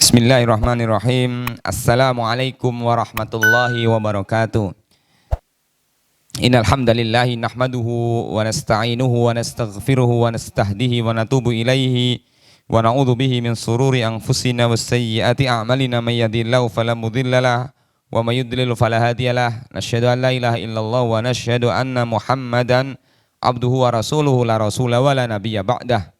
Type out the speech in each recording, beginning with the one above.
Bismillahirrahmanirrahim. Assalamualaikum warahmatullahi wabarakatuh. Innal hamdalillah nahmaduhu wa nasta'inuhu wa nastaghfiruhu wa nastahdihi wa natubu ilaihi wa na'udzu bihi min sururi anfusina was sayyiati a'malina may yahdihillahu fala mudhillalah wa may yudlil fala hadiyalah. Nasyhadu an la ilaha illallah wa nasyhadu anna Muhammadan abduhu wa rasuluhu la rasula wa la nabiyya ba'dah.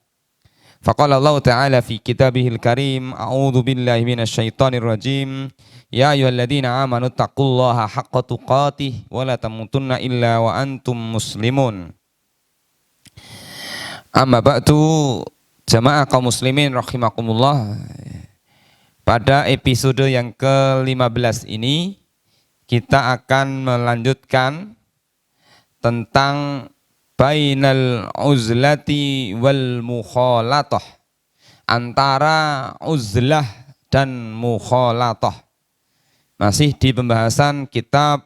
Faqala Allah Ta'ala fi kitabihil karim, a'udzu billahi minasyaitonir rajim, ya ayyuhalladzina amanu taqullaha haqqa tuqatih wa la tamutunna illa wa antum muslimun. Amma ba'du, jamaah kaum muslimin rahimakumullah. Pada episode yang ke-15 ini kita akan melanjutkan tentang bainal uzlati wal mukhalatah, antara uzlah dan mukhalatah. Masih di pembahasan kitab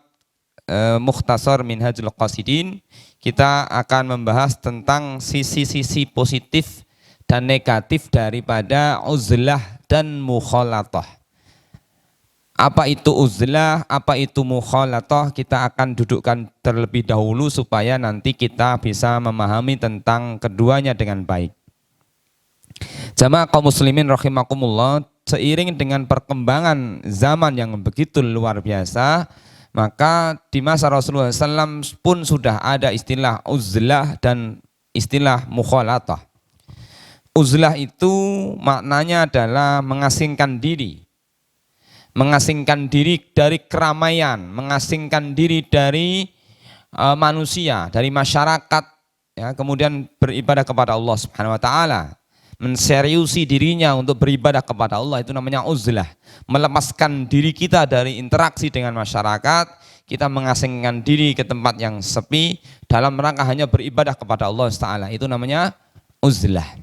Mukhtasar Minhajul Qasidin. Kita akan membahas tentang sisi-sisi positif dan negatif daripada uzlah dan mukhalatah. Apa itu uzlah, apa itu mukhalatah, kita akan dudukkan terlebih dahulu supaya nanti kita bisa memahami tentang keduanya dengan baik. Jamaah kaum muslimin rahimakumullah, seiring dengan perkembangan zaman yang begitu luar biasa, maka di masa Rasulullah SAW pun sudah ada istilah uzlah dan istilah mukhalatah. Uzlah itu maknanya adalah mengasingkan diri dari keramaian, mengasingkan diri dari manusia, dari masyarakat, ya, kemudian beribadah kepada Allah Subhanahu wa taala, menseriusi dirinya untuk beribadah kepada Allah, itu namanya uzlah. Melepaskan diri kita dari interaksi dengan masyarakat, kita mengasingkan diri ke tempat yang sepi dalam rangka hanya beribadah kepada Allah Taala, itu namanya uzlah.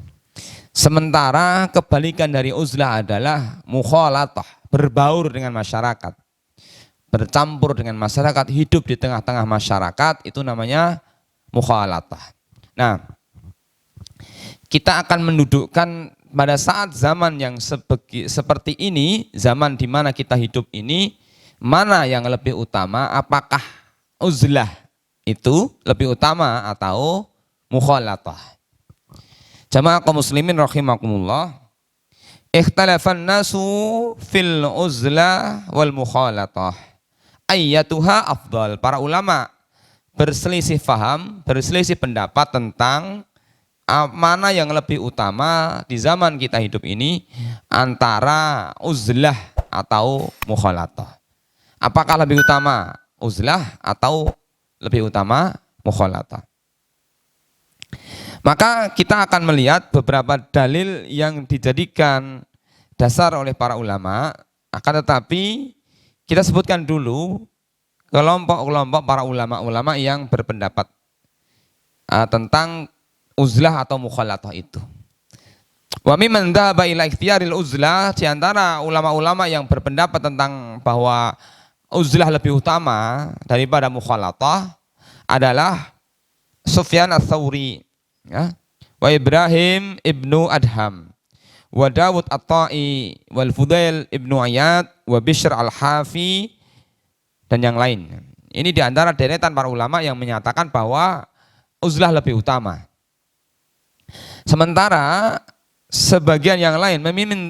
Sementara kebalikan dari uzlah adalah mukhalatah, berbaur dengan masyarakat, bercampur dengan masyarakat, hidup di tengah-tengah masyarakat, itu namanya mukhalatah. Nah, kita akan mendudukkan pada saat zaman yang seperti ini, zaman di mana kita hidup ini, mana yang lebih utama, apakah uzlah itu lebih utama atau mukhalatah? Jamaah kaum muslimin rahimakumullah, ikhtalafan nasu fil uzlah wal mukhalatah ayyatuha afdal. Para ulama berselisih faham, berselisih pendapat tentang mana yang lebih utama di zaman kita hidup ini, antara uzlah atau mukhalatah. Apakah lebih utama uzlah atau lebih utama mukhalatah? Maka kita akan melihat beberapa dalil yang dijadikan dasar oleh para ulama. Akan tetapi kita sebutkan dulu kelompok-kelompok para ulama-ulama yang berpendapat tentang uzlah atau mukhalatah itu. Wa mimman dhahaba ila ikhtiyaril uzlah, di antara ulama-ulama yang berpendapat tentang bahwa uzlah lebih utama daripada mukhalatah adalah Sufyan ats-Tsauri, ya, wa Ibrahim ibnu Adham, wa Dawud at-Ta'i, wal Fudail ibnu Iyad, wa Bishr al-Hafi, dan yang lain. Ini diantara deretan para ulama yang menyatakan bahwa uzlah lebih utama. Sementara sebagian yang lain,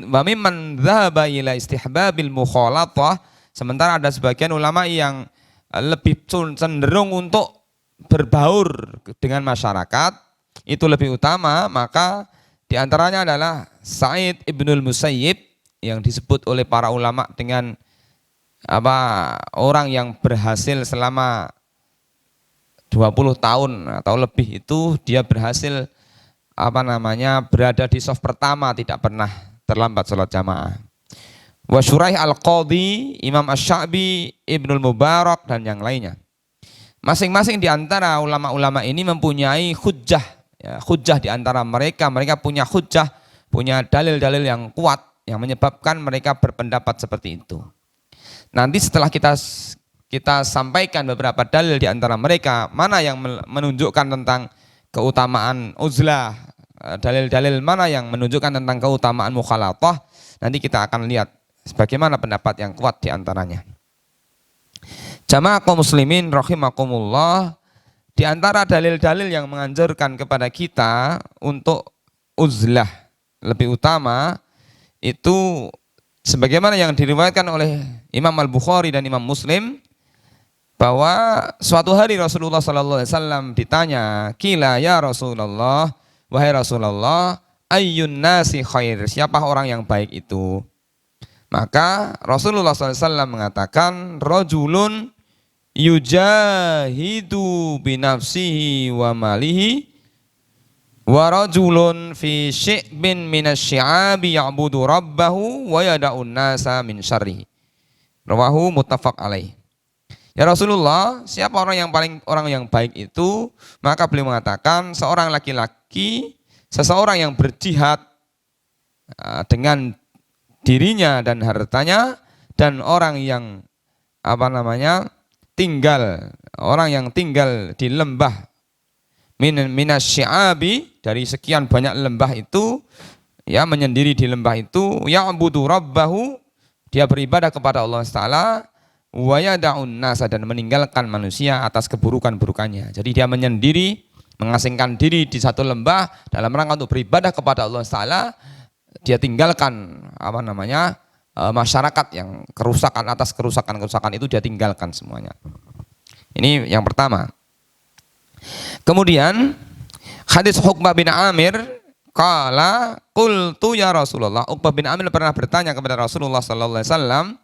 wa mimman dhahaba ila istihbabil mukhalatah, sementara ada sebagian ulama yang lebih cenderung untuk berbaur dengan masyarakat, itu lebih utama. Maka diantaranya adalah Sa'id ibnul Musayyib, yang disebut oleh para ulama dengan orang yang berhasil selama 20 tahun atau lebih, itu dia berhasil berada di shaf pertama, tidak pernah terlambat sholat jamaah. Wa Syuraih al-Qadhi, Imam Asy-Sya'bi, Ibnul Mubarak, dan yang lainnya. Masing-masing di antara ulama-ulama ini mempunyai hujjah, ya, hujjah di antara mereka punya hujjah, punya dalil-dalil yang kuat yang menyebabkan mereka berpendapat seperti itu. Nanti setelah kita sampaikan beberapa dalil di antara mereka, mana yang menunjukkan tentang keutamaan uzlah, dalil-dalil mana yang menunjukkan tentang keutamaan mukhalatah, Nanti kita akan lihat bagaimana pendapat yang kuat di antaranya. Jamaah kaum muslimin rahimakumullah, di antara dalil-dalil yang menganjurkan kepada kita untuk uzlah lebih utama itu sebagaimana yang diriwayatkan oleh Imam Al-Bukhari dan Imam Muslim, bahwa suatu hari Rasulullah SAW ditanya, "Qila ya Rasulullah, wahai Rasulullah, ayyun nasi khair, siapa orang yang baik itu?" Maka Rasulullah SAW mengatakan, "Rajulun yujahidu binafsihi wa malihi wa rajulun fi syi'bin minasyi'abi ya'budu rabbahu wa yada'un nasa min syarrihi." Rawahu muttafaq alaih. Ya Rasulullah, siapa orang yang baik itu? Maka beliau mengatakan, seorang laki-laki, seseorang yang berjihad dengan dirinya dan hartanya, dan orang yang orang yang tinggal di lembah minasyi'abi, dari sekian banyak lembah itu, ya, menyendiri di lembah itu, ya'budu rabbahu, dia beribadah kepada Allah Ta'ala, wa yada'un nasa, dan meninggalkan manusia atas keburukan-burukannya. Jadi dia menyendiri, mengasingkan diri di satu lembah dalam rangka untuk beribadah kepada Allah Ta'ala. Dia tinggalkan masyarakat yang kerusakan, atas kerusakan itu dia tinggalkan semuanya. Ini yang pertama. Kemudian hadis Uqbah bin Amir, qala qultu ya Rasulullah, Uqbah bin Amir pernah bertanya kepada Rasulullah sallallahu alaihi wasallam,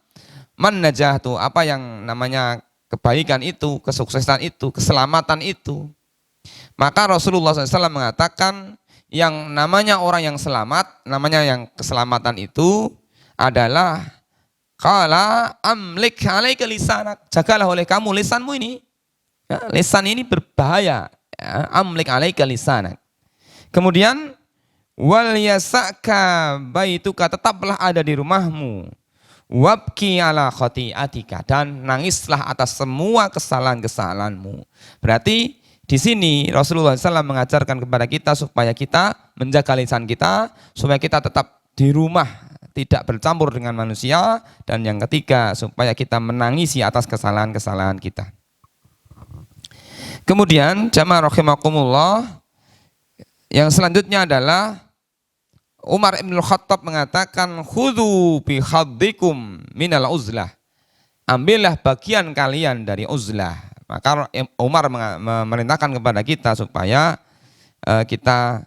man najahtu, apa yang namanya kebaikan itu, kesuksesan itu, keselamatan itu. Maka Rasulullah SAW mengatakan, yang namanya orang yang selamat, namanya yang keselamatan itu adalah qala amlik alaika lisanak, jagalah oleh kamu lisanmu ini. Ya, lisan ini berbahaya. Ya, amlik alaika lisanak. Kemudian wal yasaka baituka, tetaplah ada di rumahmu. Wabki ala khati'atika, dan nangislah atas semua kesalahan-kesalahanmu. Berarti di sini Rasulullah SAW mengajarkan kepada kita supaya kita menjaga lisan kita, supaya kita tetap di rumah, tidak bercampur dengan manusia, dan yang ketiga supaya kita menangisi atas kesalahan-kesalahan kita. Kemudian jamaah rahimakumullah, yang selanjutnya adalah Umar ibn Khattab mengatakan, khudhu bi khaddikum minal uzlah, ambillah bagian kalian dari uzlah. Maka Umar memerintahkan kepada kita supaya kita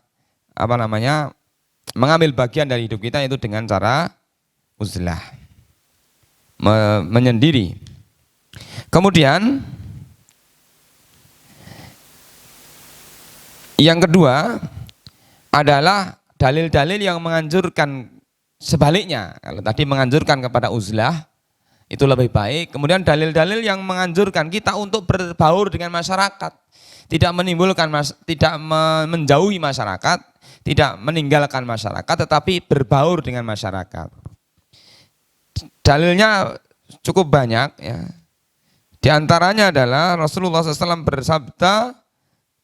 mengambil bagian dari hidup kita itu dengan cara uzlah, menyendiri. Kemudian yang kedua adalah dalil-dalil yang menganjurkan sebaliknya. Kalau tadi menganjurkan kepada uzlah, itu lebih baik. Kemudian dalil-dalil yang menganjurkan kita untuk berbaur dengan masyarakat, tidak menjauhi masyarakat, tidak meninggalkan masyarakat, tetapi berbaur dengan masyarakat. Dalilnya cukup banyak, ya. Di antaranya adalah Rasulullah SAW bersabda,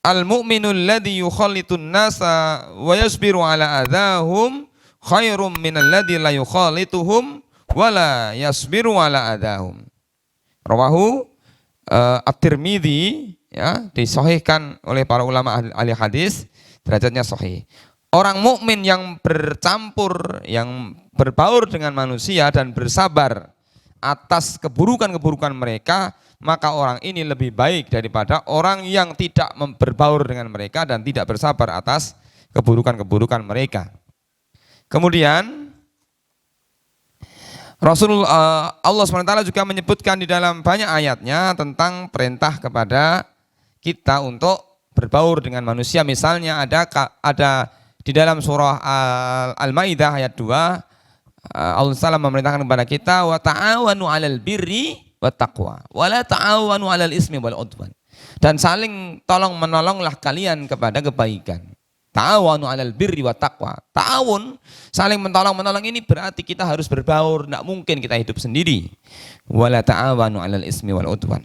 al-mu'minul ladzi yukhalitun nasa wa yasbiru ala adahum khairum minal ladzi la yukhalituhum wala yasbiru ala adahum. Rawahu At-Tirmidzi, ya, disahihkan oleh para ulama ahli hadis, derajatnya sahih. Orang mukmin yang bercampur, yang berbaur dengan manusia dan bersabar atas keburukan-keburukan mereka, maka orang ini lebih baik daripada orang yang tidak berbaur dengan mereka dan tidak bersabar atas keburukan-keburukan mereka. Kemudian Allah SWT juga menyebutkan di dalam banyak ayatnya tentang perintah kepada kita untuk berbaur dengan manusia. Misalnya ada di dalam surah Al-Maidah ayat 2, Allah SWT memerintahkan kepada kita, wa ta'awanu 'alal birri wat taqwa wa la ta'awanu 'alal ismi wal 'udwan. Dan saling tolong-menolonglah kalian kepada kebaikan. Ta'awanu 'alal birri wat taqwa. Ta'awun, saling menolong ini berarti kita harus berbaur, tidak mungkin kita hidup sendiri. Wa la ta'awanu 'alal ismi wal 'udwan.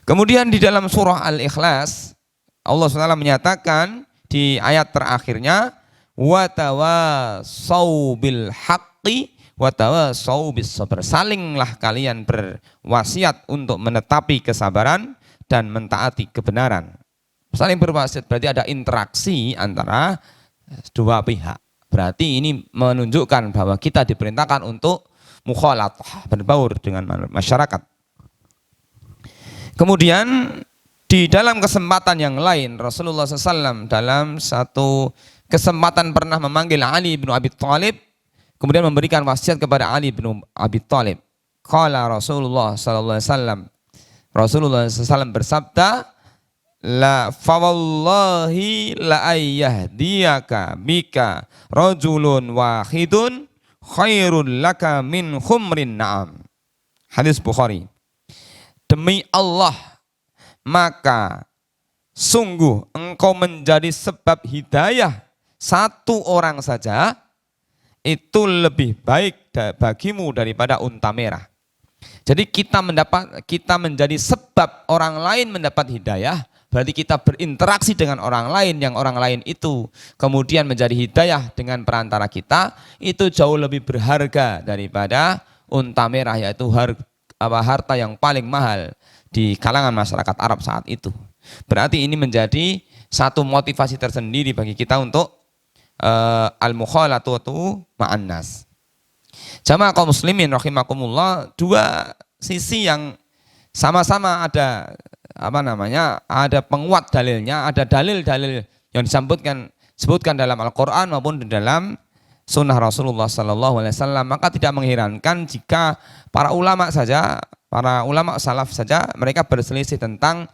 Kemudian di dalam surah Al-Ikhlas Allah SWT menyatakan di ayat terakhirnya, wa tawasau bil haqqi wa tawasau bis sabr. Salinglah kalian berwasiat untuk menetapi kesabaran dan mentaati kebenaran. Saling berwasiat berarti ada interaksi antara dua pihak. Berarti ini menunjukkan bahwa kita diperintahkan untuk mukhalatah, berbaur dengan masyarakat. Kemudian di dalam kesempatan yang lain Rasulullah SAW dalam satu kesempatan pernah memanggil Ali bin Abi Thalib, kemudian memberikan wasiat kepada Ali bin Abi Thalib. Qala Rasulullah SAW, Rasulullah SAW bersabda, la fawallahi la ayyahdiyaka bika rajulun wahidun khairul laka min khumrin na'am. Hadis Bukhari. Demi Allah, maka sungguh engkau menjadi sebab hidayah satu orang saja, itu lebih baik bagimu daripada unta merah. Jadi kita menjadi sebab orang lain mendapat hidayah, berarti kita berinteraksi dengan orang lain, yang orang lain itu kemudian menjadi hidayah dengan perantara kita, itu jauh lebih berharga daripada unta merah, yaitu harta yang paling mahal di kalangan masyarakat Arab saat itu. Berarti ini menjadi satu motivasi tersendiri bagi kita untuk al-mukhalatatu ma'an nas. Jamaah kaum muslimin rahimakumullah, dua sisi yang sama-sama ada ada penguat dalilnya, ada dalil-dalil yang disebutkan dalam Al-Qur'an maupun di dalam sunnah Rasulullah SAW. Maka tidak mengherankan jika para ulama salaf saja mereka berselisih tentang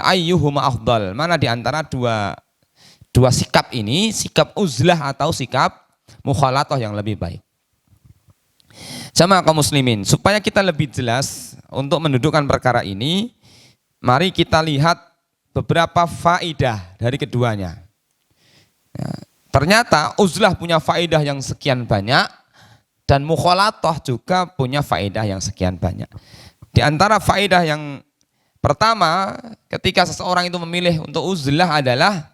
ayyuhuma afdal, mana di antara dua sikap ini, sikap uzlah atau sikap mukhalatah yang lebih baik. Jamaah kaum muslimin, supaya kita lebih jelas untuk mendudukkan perkara ini, mari kita lihat beberapa faidah dari keduanya. Ya, ternyata uzlah punya faidah yang sekian banyak dan mukhalatah juga punya faidah yang sekian banyak. Di antara faidah yang pertama, ketika seseorang itu memilih untuk uzlah adalah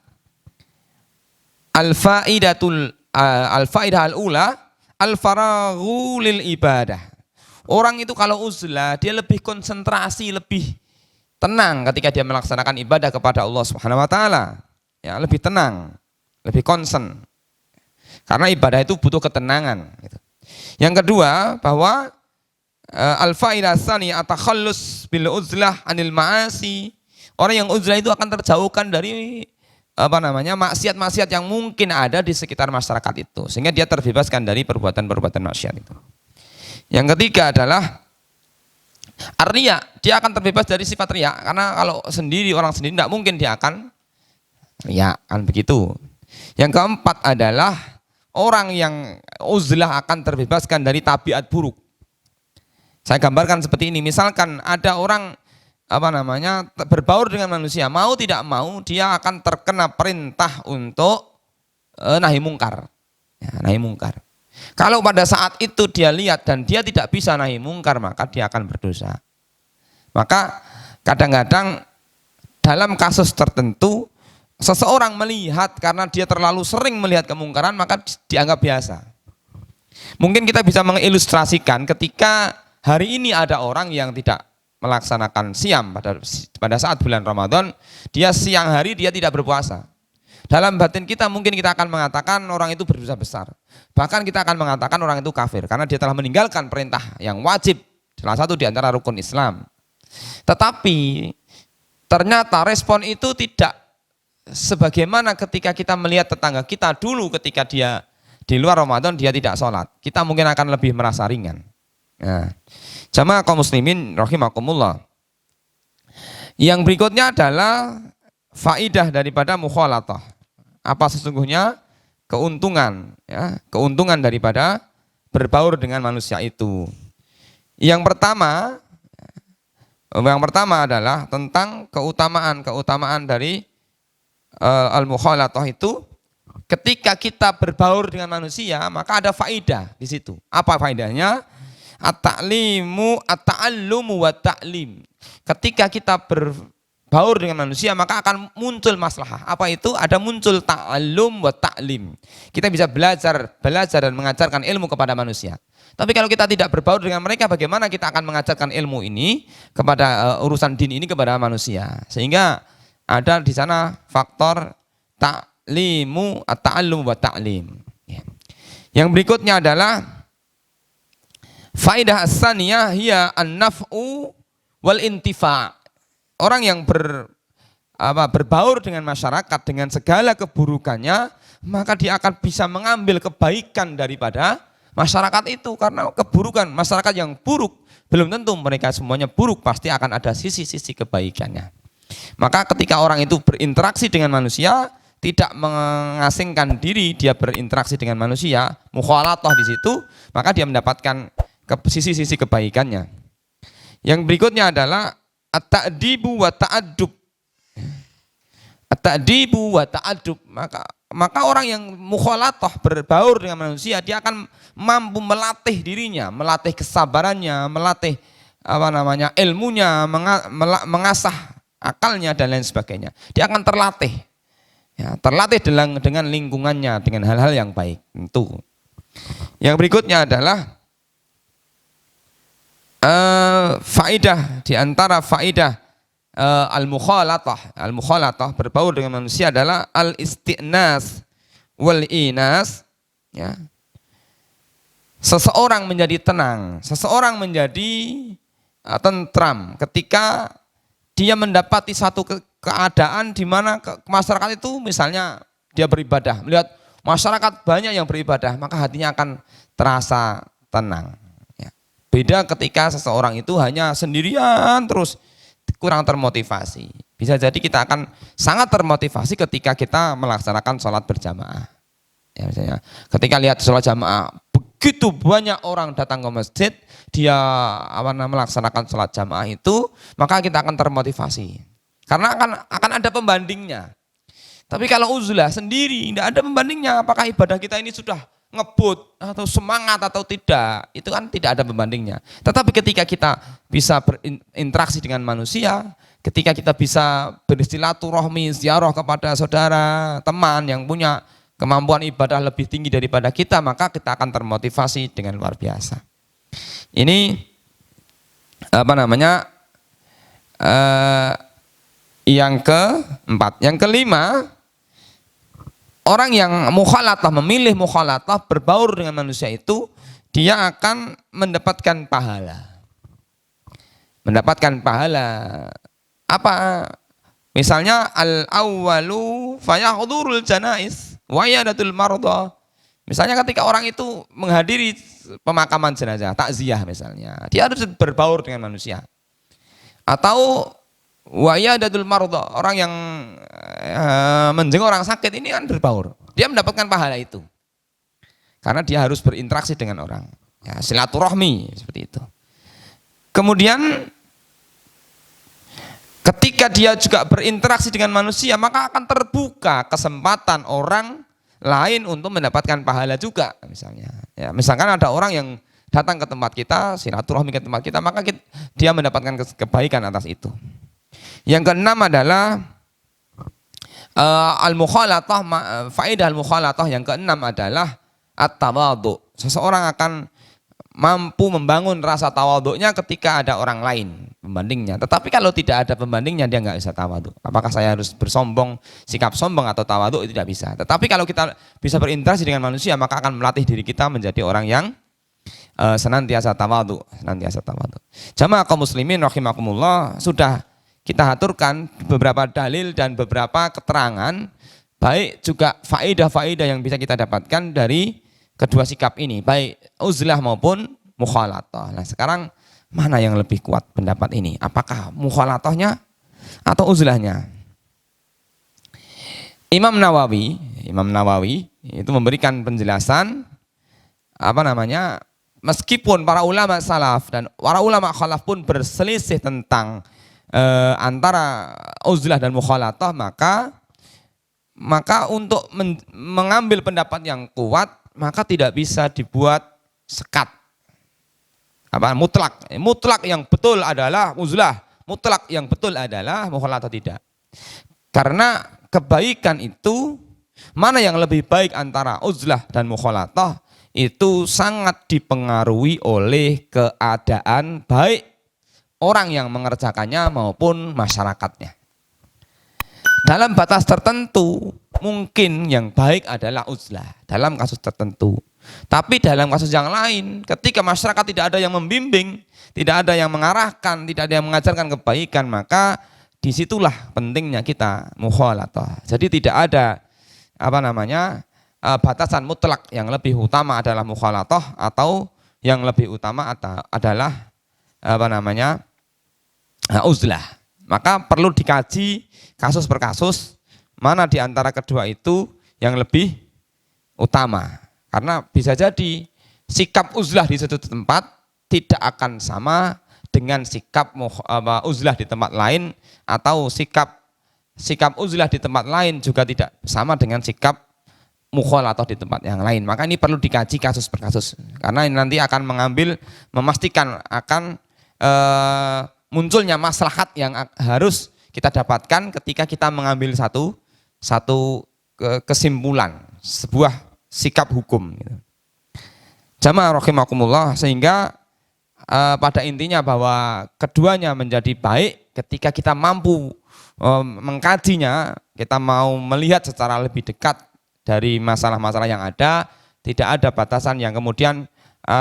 al-faidah al-ula al-faraghu lil ibadah. Orang itu kalau uzlah dia lebih konsentrasi, lebih tenang ketika dia melaksanakan ibadah kepada Allah Subhanahu wa taala. Ya, lebih tenang, lebih konsen. Karena ibadah itu butuh ketenangan gitu. Yang kedua, bahwa al-faidah tsani atakhallus bil uzlah anil ma'asi. Orang yang uzlah itu akan terjauhkan dari maksiat-maksiat yang mungkin ada di sekitar masyarakat itu, sehingga dia terbebaskan dari perbuatan-perbuatan maksiat itu. Yang ketiga adalah ar-riya, dia akan terbebas dari sifat riya, karena kalau orang sendiri tidak mungkin dia akan riya, kan begitu. Yang keempat adalah orang yang uzlah akan terbebaskan dari tabiat buruk. Saya gambarkan seperti ini, misalkan ada orang berbaur dengan manusia, mau tidak mau dia akan terkena perintah untuk nahi mungkar. Ya, nahi mungkar. Kalau pada saat itu dia lihat dan dia tidak bisa nahi mungkar, maka dia akan berdosa. Maka kadang-kadang dalam kasus tertentu seseorang melihat karena dia terlalu sering melihat kemungkaran, maka dianggap biasa. Mungkin kita bisa mengilustrasikan ketika hari ini ada orang yang tidak melaksanakan siam pada saat bulan Ramadan, dia siang hari dia tidak berpuasa. Dalam batin kita mungkin kita akan mengatakan orang itu berdosa besar. Bahkan kita akan mengatakan orang itu kafir karena dia telah meninggalkan perintah yang wajib, salah satu di antara rukun Islam. Tetapi ternyata respon itu tidak sebagaimana ketika kita melihat tetangga kita dulu ketika dia di luar Ramadan dia tidak sholat. Kita mungkin akan lebih merasa ringan. Nah, jamaah kaum muslimin rahimakumullah. Yang berikutnya adalah faidah daripada mukhalatah. Apa sesungguhnya keuntungan, ya, keuntungan daripada berbaur dengan manusia itu. Yang pertama adalah tentang keutamaan dari al-mukhalatah itu. Ketika kita berbaur dengan manusia, maka ada faidah di situ. Apa faidahnya? At-ta'allumu wa ta'lim. Ketika kita berbaur dengan manusia, maka akan muncul maslahah. Apa itu? Ada muncul ta'allum wa ta'lim. Kita bisa belajar dan mengajarkan ilmu kepada manusia. Tapi kalau kita tidak berbaur dengan mereka, bagaimana kita akan mengajarkan ilmu ini kepada urusan din ini kepada manusia? Sehingga ada di sana faktor ta'limu, at-ta'allum wa ta'lim. Yang berikutnya adalah faidah as-saniyah hiya an-naf'u wal intifa'. Orang yang berbaur dengan masyarakat dengan segala keburukannya, maka dia akan bisa mengambil kebaikan daripada masyarakat itu. Karena keburukan masyarakat yang buruk, belum tentu mereka semuanya buruk, pasti akan ada sisi-sisi kebaikannya. Maka ketika orang itu berinteraksi dengan manusia, tidak mengasingkan diri, dia berinteraksi dengan manusia, mukhalatah di situ, maka dia mendapatkan sisi-sisi kebaikannya. Yang berikutnya adalah at-ta'dibu wa ta'addub. At-ta'dibu wa ta'addub, maka orang yang mukhalatah berbaur dengan manusia, dia akan mampu melatih dirinya, melatih kesabarannya, melatih ilmunya, mengasah akalnya dan lain sebagainya. Dia akan terlatih. Ya, terlatih dengan lingkungannya, dengan hal-hal yang baik. Tentu. Yang berikutnya adalah faidah, di antara faidah al-mukhalatah berbaur dengan manusia adalah al-isti'nas wal inas, ya. Seseorang menjadi tenang, seseorang menjadi tentram ketika dia mendapati satu keadaan di mana masyarakat itu, misalnya dia beribadah, melihat masyarakat banyak yang beribadah, maka hatinya akan terasa tenang. Ya. Beda ketika seseorang itu hanya sendirian terus kurang termotivasi. Bisa jadi kita akan sangat termotivasi ketika kita melaksanakan sholat berjamaah. Ya, misalnya ketika lihat sholat jamaah, begitu banyak orang datang ke masjid, dia melaksanakan sholat jamaah itu, maka kita akan termotivasi. Karena akan ada pembandingnya. Tapi kalau uzlah sendiri, tidak ada pembandingnya. Apakah ibadah kita ini sudah ngebut atau semangat atau tidak, itu kan tidak ada pembandingnya. Tetapi ketika kita bisa berinteraksi dengan manusia, ketika kita bisa bersilaturahmi, ziarah kepada saudara, teman yang punya kemampuan ibadah lebih tinggi daripada kita, maka kita akan termotivasi dengan luar biasa. Ini yang keempat. Yang kelima, orang yang mukhalatah, memilih mukhalatah, berbaur dengan manusia itu, dia akan mendapatkan pahala. Mendapatkan pahala. Apa? Misalnya al-awwalu fayahdurul janais wa yadatul marudha. Misalnya ketika orang itu menghadiri pemakaman jenazah, takziah misalnya, dia harus berbaur dengan manusia. Atau wa yadatul marudha, orang yang menjenguk orang sakit ini kan berbaur. Dia mendapatkan pahala itu. Karena dia harus berinteraksi dengan orang. Ya, silaturahmi seperti itu. Kemudian ketika dia juga berinteraksi dengan manusia, maka akan terbuka kesempatan orang lain untuk mendapatkan pahala juga, misalnya. Ya, misalkan ada orang yang datang ke tempat kita, silaturahmi ke tempat kita, maka dia mendapatkan kebaikan atas itu. Yang keenam adalah al-mukhalatah, faedah al-mukhalatah yang keenam adalah at-tawadhu. Seseorang akan mampu membangun rasa tawadhu'nya ketika ada orang lain pembandingnya. Tetapi kalau tidak ada pembandingnya, dia nggak bisa tawadhu. Apakah saya harus bersombong, sikap sombong atau tawadhu, itu tidak bisa. Tetapi kalau kita bisa berinteraksi dengan manusia, maka akan melatih diri kita menjadi orang yang senantiasa tawadhu, senantiasa tawadhu. Jamaah kaum muslimin rahimakumullah, sudah kita aturkan beberapa dalil dan beberapa keterangan, baik juga faedah-faedah yang bisa kita dapatkan dari kedua sikap ini, baik uzlah maupun mukhalatah. Nah, sekarang mana yang lebih kuat pendapat ini? Apakah mukhalatahnya atau uzlahnya? Imam Nawawi itu memberikan penjelasan meskipun para ulama salaf dan para ulama khalaf pun berselisih tentang antara uzlah dan mukhalatah, maka untuk mengambil pendapat yang kuat, maka tidak bisa dibuat sekat mutlak yang betul adalah uzlah, mutlak yang betul adalah mukhalatah tidak. Karena kebaikan itu mana yang lebih baik antara uzlah dan mukhalatah itu sangat dipengaruhi oleh keadaan baik orang yang mengerjakannya maupun masyarakatnya. Dalam batas tertentu mungkin yang baik adalah uzlah dalam kasus tertentu. Tapi dalam kasus yang lain ketika masyarakat tidak ada yang membimbing, tidak ada yang mengarahkan, tidak ada yang mengajarkan kebaikan, maka disitulah pentingnya kita mukhalatah. Jadi tidak ada batasan mutlak yang lebih utama adalah mukhalatah atau yang lebih utama adalah uzlah. Maka perlu dikaji kasus per kasus mana di antara kedua itu yang lebih utama. Karena bisa jadi sikap uzlah di suatu tempat tidak akan sama dengan sikap uzlah di tempat lain, atau sikap uzlah di tempat lain juga tidak sama dengan sikap mukhalatah di tempat yang lain. Maka ini perlu dikaji kasus per kasus, karena ini nanti akan memastikan akan munculnya maslahat yang harus kita dapatkan ketika kita mengambil satu kesimpulan sebuah sikap hukum. Jamaah rahimakumullah, sehingga pada intinya bahwa keduanya menjadi baik ketika kita mampu mengkajinya, kita mau melihat secara lebih dekat dari masalah-masalah yang ada, tidak ada batasan yang kemudian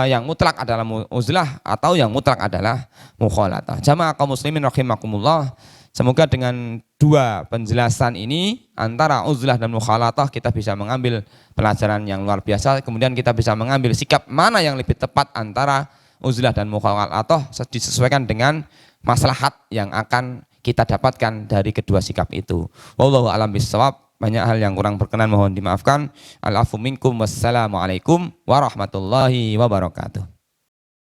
yang mutlak adalah uzlah atau yang mutlak adalah mukhalatah. Jamaah kaum muslimin rahimakumullah, semoga dengan dua penjelasan ini antara uzlah dan mukhalatah kita bisa mengambil pelajaran yang luar biasa, kemudian kita bisa mengambil sikap mana yang lebih tepat antara uzlah dan mukhalatah disesuaikan dengan maslahat yang akan kita dapatkan dari kedua sikap itu. Wallahu a'lam bishawab. Banyak hal yang kurang berkenan mohon dimaafkan. Al-afu minkum, wassalamualaikum warahmatullahi wabarakatuh.